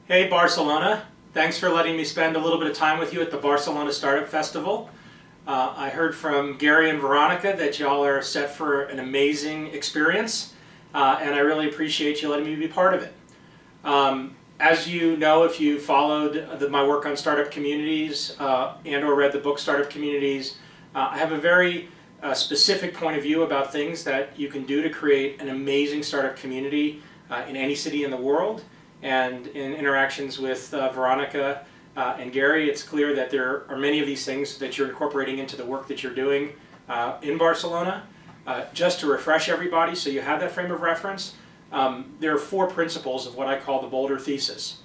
Hey Barcelona, thanks for letting me spend a little bit of time with you at the Barcelona Startup Festival. I heard from Gary and Veronica that y'all are set for an amazing experience, and I really appreciate you letting me be part of it. As you know, if you followed my work on startup communities and or read the book Startup Communities, I have a very specific point of view about things that you can do to create an amazing startup community in any city in the world. And in interactions with Veronica and Gary, it's clear that there are many of these things that you're incorporating into the work that you're doing in Barcelona. Just to refresh everybody, so you have that frame of reference, there are 4 principles of what I call the Boulder thesis.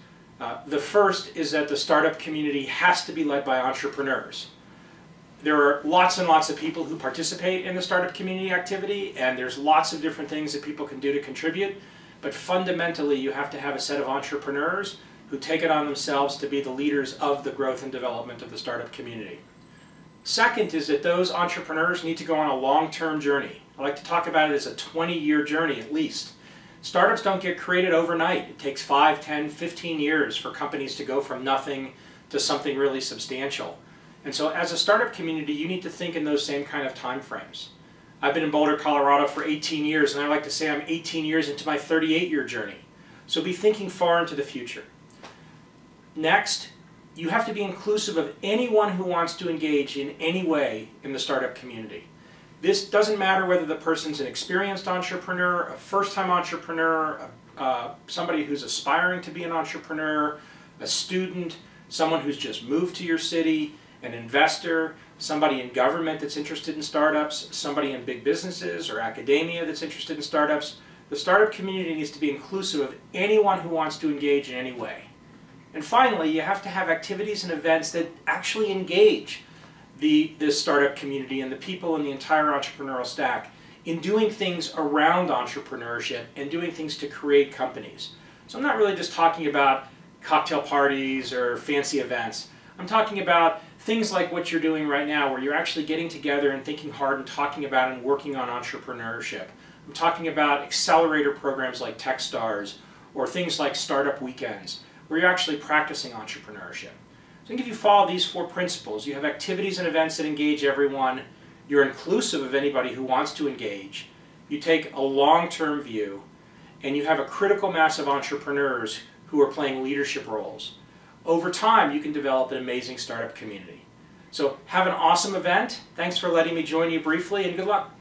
The first is that the startup community has to be led by entrepreneurs. There are lots and lots of people who participate in the startup community activity, and there's lots of different things that people can do to contribute. But fundamentally, you have to have a set of entrepreneurs who take it on themselves to be the leaders of the growth and development of the startup community. Second is that those entrepreneurs need to go on a long-term journey. I like to talk about it as a 20-year journey at least. Startups don't get created overnight. It takes 5, 10, 15 years for companies to go from nothing to something really substantial. And so as a startup community, you need to think in those same kind of time frames. I've been in Boulder, Colorado for 18 years, and I like to say I'm 18 years into my 38-year journey. So be thinking far into the future. Next, you have to be inclusive of anyone who wants to engage in any way in the startup community. This doesn't matter whether the person's an experienced entrepreneur, a first-time entrepreneur, somebody who's aspiring to be an entrepreneur, a student, someone who's just moved to your city, an investor, somebody in government that's interested in startups, somebody in big businesses or academia that's interested in startups. The startup community needs to be inclusive of anyone who wants to engage in any way. And finally, you have to have activities and events that actually engage this startup community and the people in the entire entrepreneurial stack in doing things around entrepreneurship and doing things to create companies. So I'm not really just talking about cocktail parties or fancy events. I'm talking about things like what you're doing right now, where you're actually getting together and thinking hard and talking about and working on entrepreneurship. I'm talking about accelerator programs like Techstars or things like startup weekends, where you're actually practicing entrepreneurship. So I think if you follow these 4 principles, you have activities and events that engage everyone, you're inclusive of anybody who wants to engage, you take a long-term view, and you have a critical mass of entrepreneurs who are playing leadership roles. Over time, you can develop an amazing startup community. So have an awesome event. Thanks for letting me join you briefly, and good luck.